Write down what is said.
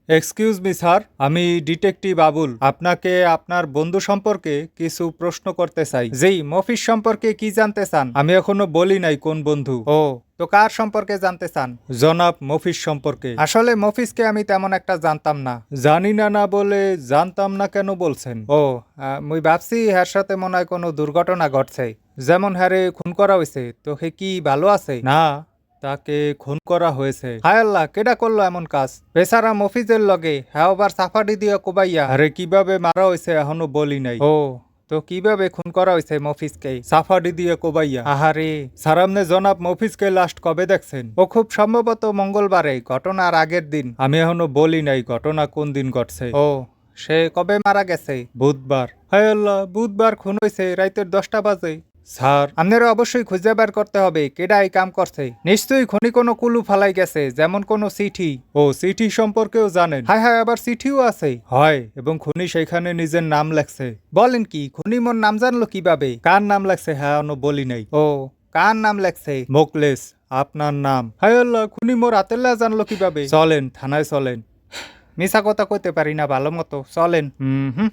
Excuse me sir, আমি detective Abul. আপনাকে আপনার বন্ধু সম্পর্কে কিছু প্রশ্ন করতে চাই। জি, মফিজ সম্পর্কে কি জানতে চান? আমি এখনো বলি নাই কোন বন্ধু। ও, তো কার সম্পর্কে জানতে চান? জনাব মফিজ সম্পর্কে। আসলে মফিজকে আমি তেমন একটা জানতাম না। জানি না না বলে জানতাম না কেন বলছেন? ও, মুই ভাবছি হ্যার সাথে মনে হয় কোনো দুর্ঘটনা ঘটছে, যেমন হ্যারে খুন করা হয়েছে। তো হে কি ভালো আছে? না, তাকে খুন করা হয়েছে। হায় আল্লাহ, কেডা করলো এমন কাজ? বেচারা মফিজের লগে, হ্যাঁ আবার সাফারি দিয়া কোবাইয়া। আরে কিভাবে মারা হয়েছে এখনো বলি নাই। ও, তো কিভাবে খুন করা হয়েছে মফিজকে? সাফারি দিয়ে কোবাইয়া। আহারে, সারামনে জনাব মফিজকে লাস্ট কবে দেখছেন? ও খুব সম্ভবত মঙ্গলবারে, ঘটনার আগের দিন। আমি এখনো বলি নাই ঘটনা কোন দিন ঘটছে। ও, সে কবে মারা গেছে? বুধবার। হায় আল্লাহ, বুধবার খুন হয়েছে রাইতের 10টা বাজে। স্যার, আপনারা অবশ্যই খুঁজে বের করতে হবে কেডা এই কাম করছে। নিশ্চয়ই খনি কোনো কুলু ফালাই গেছে, যেমন কোনো চিঠি। ও, চিঠি সম্পর্কেও জানেন? হায় হায়, আবার চিঠিও আছে? হয়, এবং খুনি সেখানে নিজের নাম লেখছে। বলেন কি, খুনি মোর নাম জানলো কিভাবে? কার নাম লেখছে হ্যাঁ অন্য বলি নাই। ও, কার নাম লেখছে? মোকলেস। আপনার নাম? হায় আল্লাহ, খুনি মোর হাতের জানলো কিভাবে? চলেন থানায় চলেন। মিছা কথা কইতে পারি না ভালো মতো, চলেন। হুম হুম।